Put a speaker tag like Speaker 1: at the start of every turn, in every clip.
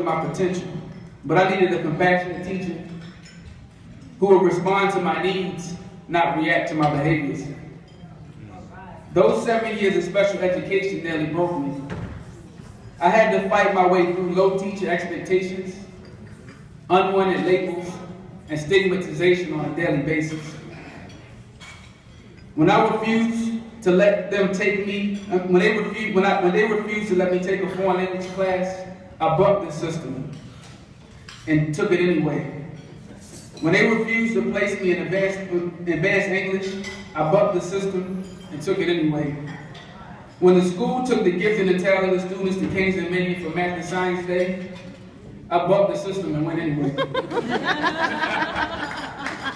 Speaker 1: my potential, but I needed a compassionate teacher who would respond to my needs, not react to my behaviors. Those 7 years of special education nearly broke me. I had to fight my way through low teacher expectations, unwanted labels, and stigmatization on a daily basis. When I refused to let them take me, when they refused to let me take a foreign language class, I bucked the system and took it anyway. When they refused to place me in advanced English, I bucked the system and took it anyway. When the school took the gifted and talented students to Kings and Minion for Math and Science Day, I bucked the system and went anyway.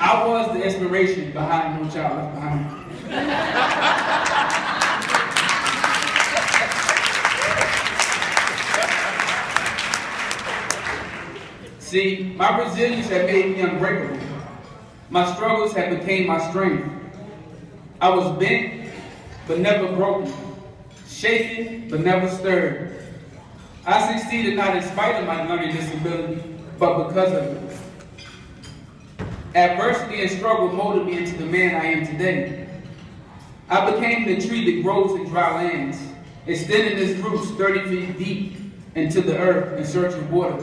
Speaker 1: I was the inspiration behind No Child Left Behind. See, my resilience had made me unbreakable. My struggles had become my strength. I was bent, but never broken. Shaken, but never stirred. I succeeded not in spite of my learning disability, but because of it. Adversity and struggle molded me into the man I am today. I became the tree that grows in dry lands, extending its roots 30 feet deep into the earth in search of water.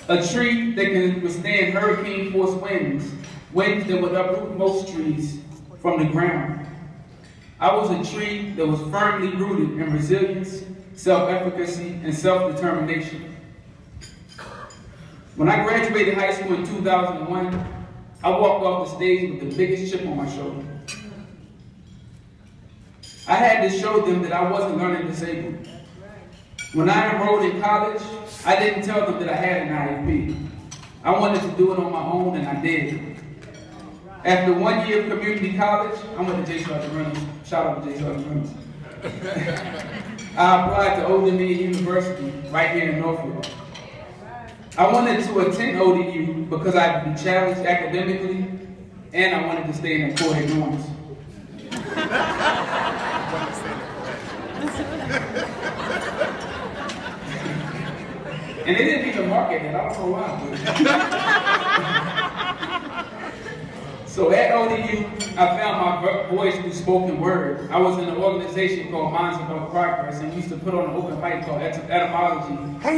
Speaker 1: A tree that can withstand hurricane force winds, winds that would uproot most trees from the ground. I was a tree that was firmly rooted in resilience, self-efficacy, and self-determination. When I graduated high school in 2001, I walked off the stage with the biggest chip on my shoulder. I had to show them that I wasn't learning disabled. When I enrolled in college, I didn't tell them that I had an IEP. I wanted to do it on my own, and I did. After 1 year of community college, I went to J. Sergeant Ronnie. Shout out to J. Sergeant Ronnie. I applied to Old Dominion University right here in Norfolk. I wanted to attend ODU because I'd be challenged academically, and I wanted to stay in the co-ed dorms. And they didn't even market it. I don't know why. So at ODU, I found my voice through spoken word. I was in an organization called Minds About Progress, and we used to put on an open mic called Etymology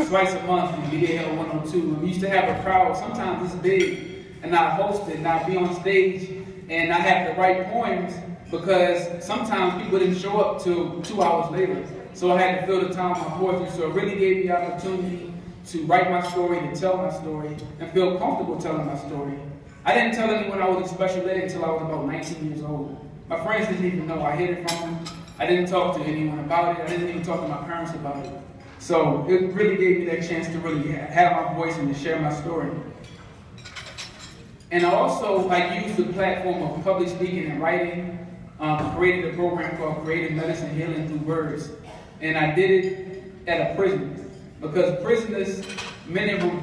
Speaker 1: twice a month in BAL 102. And we used to have a crowd, sometimes this big, and I host it, and I'd be on stage, and I have to write poems because sometimes people didn't show up till 2 hours later. So I had to fill the time with my poetry. So it really gave me the opportunity to write my story, to tell my story, and feel comfortable telling my story. I didn't tell anyone I was in special ed until I was about 19 years old. My friends didn't even know. I hid it from them. I didn't talk to anyone about it. I didn't even talk to my parents about it. So it really gave me that chance to really have my voice and to share my story. And I used the platform of public speaking and writing, created a program called Creative Medicine Healing Through Words. And I did it at a prison. Because prisoners, many of them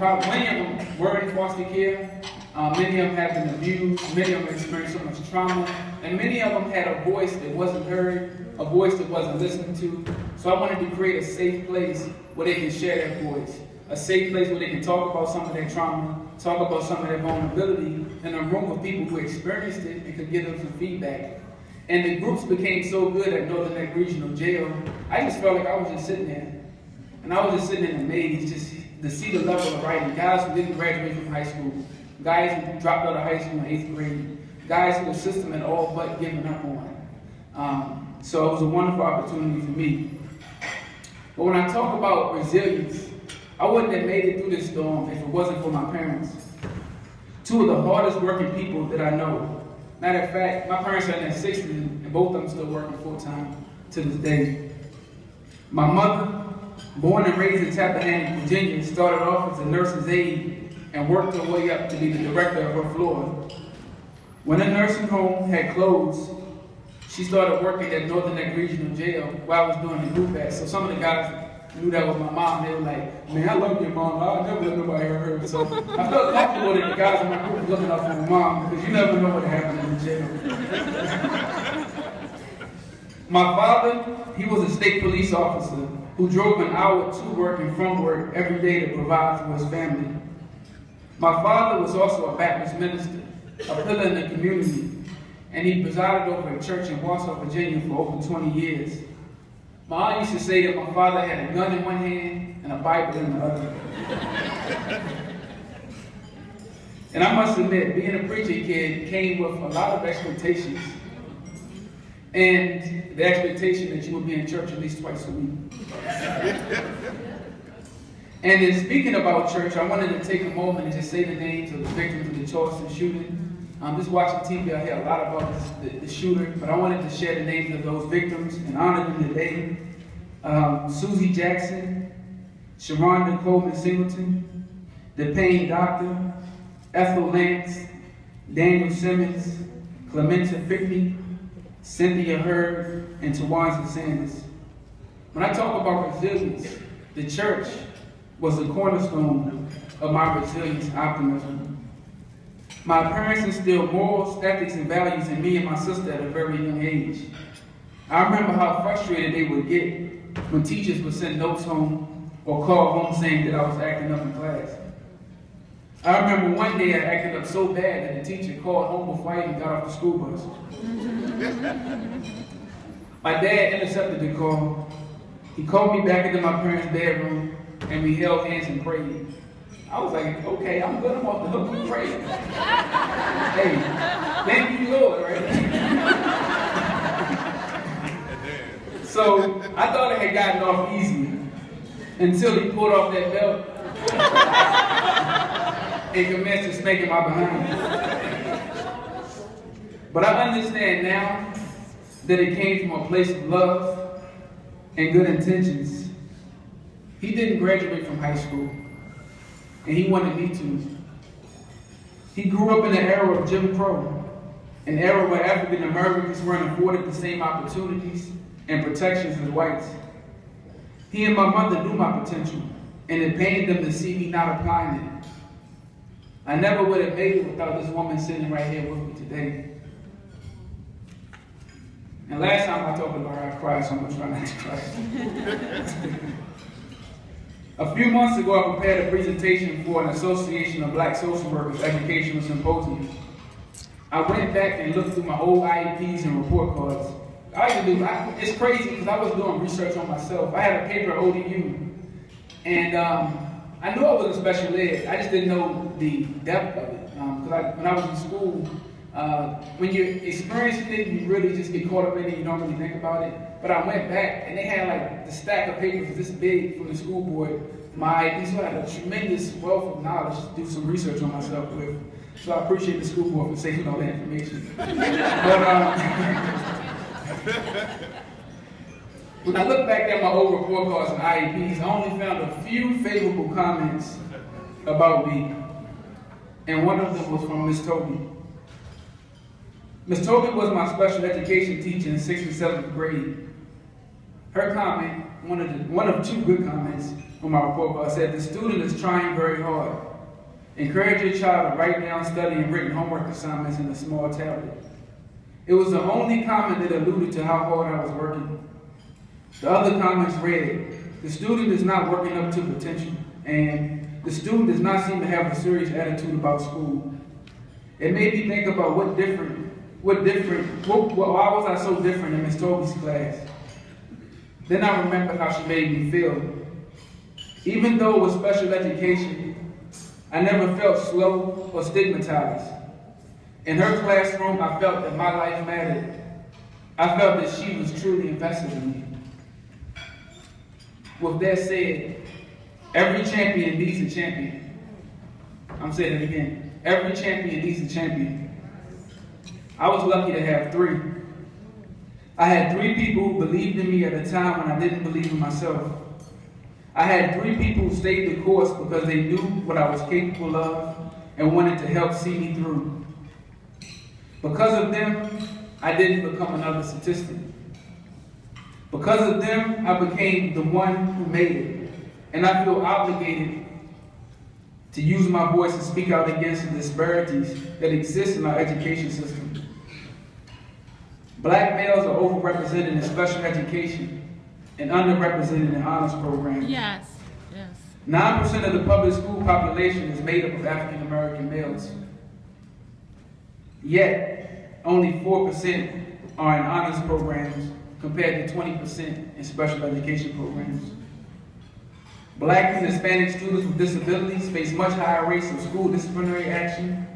Speaker 1: were in foster care, many of them have been abused, many of them experienced so much trauma, and many of them had a voice that wasn't heard, a voice that wasn't listened to. So I wanted to create a safe place where they can share their voice, a safe place where they can talk about some of their trauma, talk about some of their vulnerability, in a room of people who experienced it and could give them some feedback. And the groups became so good at Northern Neck Regional Jail, I just felt like I was just sitting there. And I was just sitting in a maze, just to see the level of writing. Guys who didn't graduate from high school, guys who dropped out of high school in 8th grade, guys who the system had all but given up on. So it was a wonderful opportunity for me. But when I talk about resilience, I wouldn't have made it through this storm if it wasn't for my parents. Two of the hardest working people that I know. Matter of fact, my parents are in their 60s, and both of them still working full-time to this day. My mother, born and raised in Tappahannock, Virginia, started off as a nurse's aide and worked her way up to be the director of her floor. When the nursing home had closed, she started working at Northern Neck Regional Jail while I was doing the group act. So some of the guys knew that was my mom. They were like, man, I love your mom. I never let nobody hurt her. So I felt comfortable that the guys in my group were looking out for my mom, because you never know what happened in the jail. My father, he was a state police officer who drove an hour to work and from work every day to provide for his family. My father was also a Baptist minister, a pillar in the community, and he presided over a church in Warsaw, Virginia for over 20 years. My aunt used to say that my father had a gun in one hand and a Bible in the other. And I must admit, being a preacher kid came with a lot of expectations. And the expectation that you would be in church at least twice a week. And in speaking about church, I wanted to take a moment and just say the names of the victims of the Charleston shooting. Just watching TV, I hear a lot about the shooter, but I wanted to share the names of those victims and honor them today. Susie Jackson, Sharonda Coleman Singleton, the Payne Doctor, Ethel Lance, Daniel Simmons, Clementa Fickney, Cynthia Hurd, and Tawanza Sanders. When I talk about resilience, the church was the cornerstone of my resilience optimism. My parents instilled morals, ethics, and values in me and my sister at a very young age. I remember how frustrated they would get when teachers would send notes home or call home saying that I was acting up in class. I remember one day I acted up so bad that the teacher called home before I even got off the school bus. My dad intercepted the call. He called me back into my parents' bedroom and we held hands and prayed. I was like, okay, I'm good, I'm off the hook, we prayed. Hey, thank you, Lord, right? So I thought I had gotten off easy until he pulled off that belt and commenced to spanking my behind. But I understand now that it came from a place of love and good intentions. He didn't graduate from high school, and he wanted me to. He grew up in the era of Jim Crow, an era where African Americans weren't afforded the same opportunities and protections as whites. He and my mother knew my potential, and it pained them to see me not applying it. I never would have made it without this woman sitting right here with me today. And last time I talked about her, I cried, so I'm going to try not to cry. A few months ago, I prepared a presentation for an Association of Black Social Workers Educational Symposium. I went back and looked through my old IEPs and report cards. It's crazy because I was doing research on myself. I had a paper at ODU, and I knew I was in special ed. I just didn't know the depth of it. Because when I was in school, when you're experiencing it, you really just get caught up in it. You don't really think about it. But I went back, and they had like the stack of papers this big from the school board. My IEP, so I had a tremendous wealth of knowledge to do some research on myself with. So I appreciate the school board for saving all that information. When I look back at my old report cards and IEPs, I only found a few favorable comments about me, and one of them was from Miss Toby. Miss Toby was my special education teacher in 6th and 7th grade. Her comment, one of two good comments on my report card, said, "The student is trying very hard. Encourage your child to write down, study, and written homework assignments in a small tablet." It was the only comment that alluded to how hard I was working. The other comments read, "The student is not working up to potential, and the student does not seem to have a serious attitude about school." It made me think about why was I so different in Miss Toby's class? Then I remembered how she made me feel. Even though it was special education, I never felt slow or stigmatized. In her classroom, I felt that my life mattered. I felt that she was truly invested in me. With that said, every champion needs a champion. I'm saying it again. Every champion needs a champion. I was lucky to have 3. I had 3 people who believed in me at a time when I didn't believe in myself. I had 3 people who stayed the course because they knew what I was capable of and wanted to help see me through. Because of them, I didn't become another statistic. Because of them, I became the one who made it. And I feel obligated to use my voice and speak out against the disparities that exist in our education system. Black males are overrepresented in special education, and underrepresented in honors programs.
Speaker 2: Yes, yes.
Speaker 1: 9% of the public school population is made up of African American males. Yet, only 4% are in honors programs compared to 20% in special education programs. Black and Hispanic students with disabilities face much higher rates of school disciplinary action,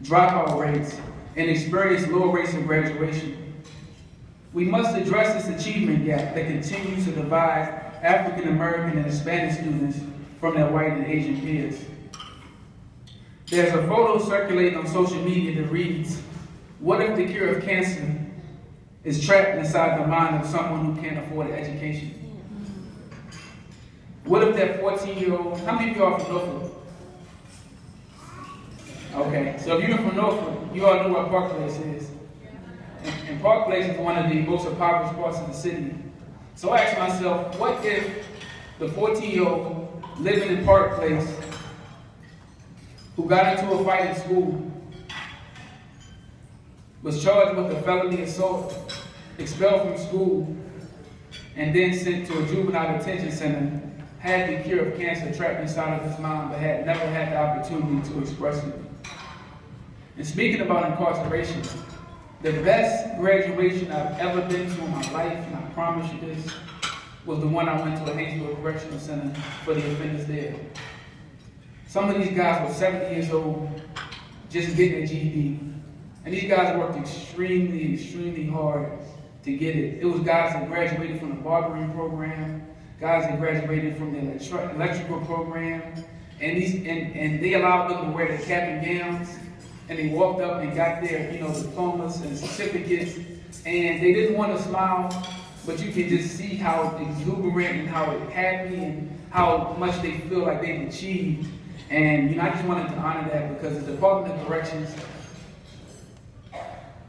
Speaker 1: dropout rates, and experience lower rates of graduation. We must address this achievement gap that continues to divide African American and Hispanic students from their white and Asian peers. There's a photo circulating on social media that reads, "What if the cure of cancer is trapped inside the mind of someone who can't afford an education?" What if that 14-year-old, how many of you are from Norfolk? Okay, so if you're from Norfolk, you all know what Park Place is. And Park Place is one of the most impoverished parts of the city. So I asked myself, what if the 14-year-old living in Park Place who got into a fight in school, was charged with a felony assault, expelled from school, and then sent to a juvenile detention center, had the cure of cancer trapped inside of his mind, but had never had the opportunity to express it. And speaking about incarceration, the best graduation I've ever been to in my life, and I promise you this, was the one I went to at Haynesville Correctional Center for the offenders there. Some of these guys were 70 years old, just getting a GED. And these guys worked extremely, extremely hard to get it. It was guys that graduated from the barbering program, guys that graduated from the electrical program, and they allowed them to wear the cap and gowns, and they walked up and got their, diplomas and certificates, and they didn't want to smile, but you can just see how exuberant and how happy and how much they feel like they've achieved. And I just wanted to honor that because the Department of Corrections,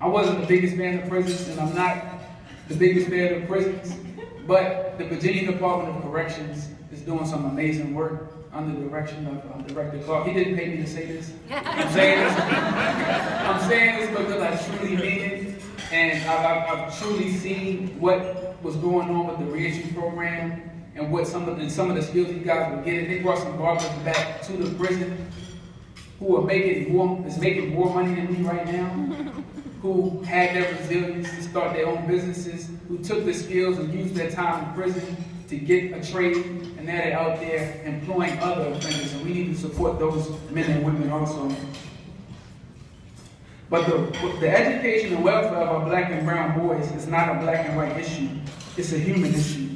Speaker 1: I wasn't the biggest fan of prisons, and I'm not the biggest fan of prisons, but the Virginia Department of Corrections is doing some amazing work under the direction of Director Clark. He didn't pay me to say this. I'm saying this because I truly mean it, and I've truly seen what was going on with the reentry program and what some of the skills these guys were getting. They brought some barbers back to the prison who are making more money than me right now, who had their resilience to start their own businesses, who took the skills and used their time in prison to get a trade, and now they're out there employing other offenders, and we need to support those men and women also. But the education and welfare of our black and brown boys is not a black and white issue. It's a human issue.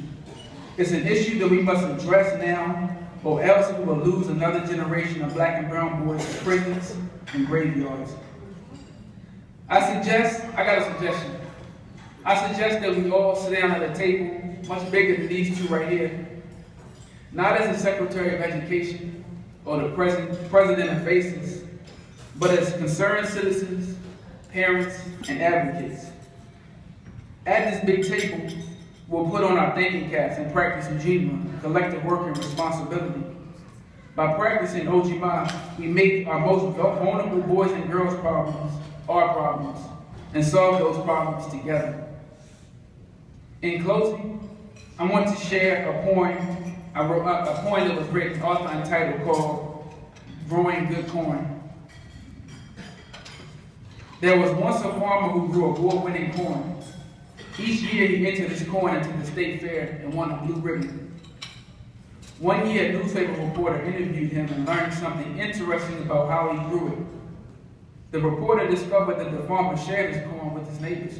Speaker 1: It's an issue that we must address now, or else we will lose another generation of black and brown boys to prisons and graveyards. I got a suggestion. I suggest that we all sit down at a table much bigger than these two right here. Not as the Secretary of Education or the President of Faces, but as concerned citizens, parents, and advocates. At this big table, we'll put on our thinking caps and practice Ujima, collective work and responsibility. By practicing Ojima, we make our most vulnerable boys and girls problems our problems and solve those problems together. In closing, I want to share a poem that was written, author and title called Growing Good Corn. There was once a farmer who grew award-winning corn. Each year he entered his corn into the state fair and won a blue ribbon. One year a newspaper reporter interviewed him and learned something interesting about how he grew it. The reporter discovered that the farmer shared his corn with his neighbors.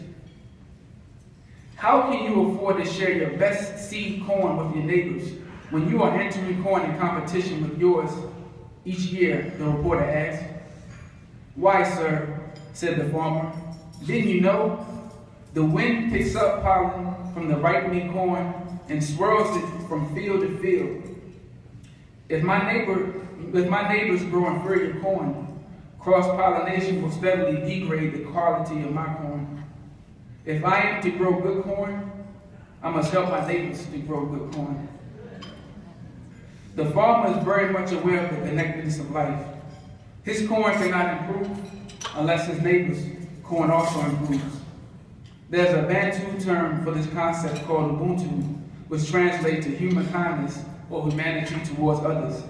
Speaker 1: How can you afford to share your best seed corn with your neighbors when you are entering corn in competition with yours each year? The reporter asked. Why, sir, said the farmer. Didn't you know? The wind picks up pollen from the ripening corn and swirls it from field to field. If my neighbors grow inferior corn, cross-pollination will steadily degrade the quality of my corn. If I am to grow good corn, I must help my neighbors to grow good corn. The farmer is very much aware of the connectedness of life. His corn cannot improve unless his neighbor's corn also improves. There's a Bantu term for this concept called Ubuntu, which translates to human kindness or humanity towards others.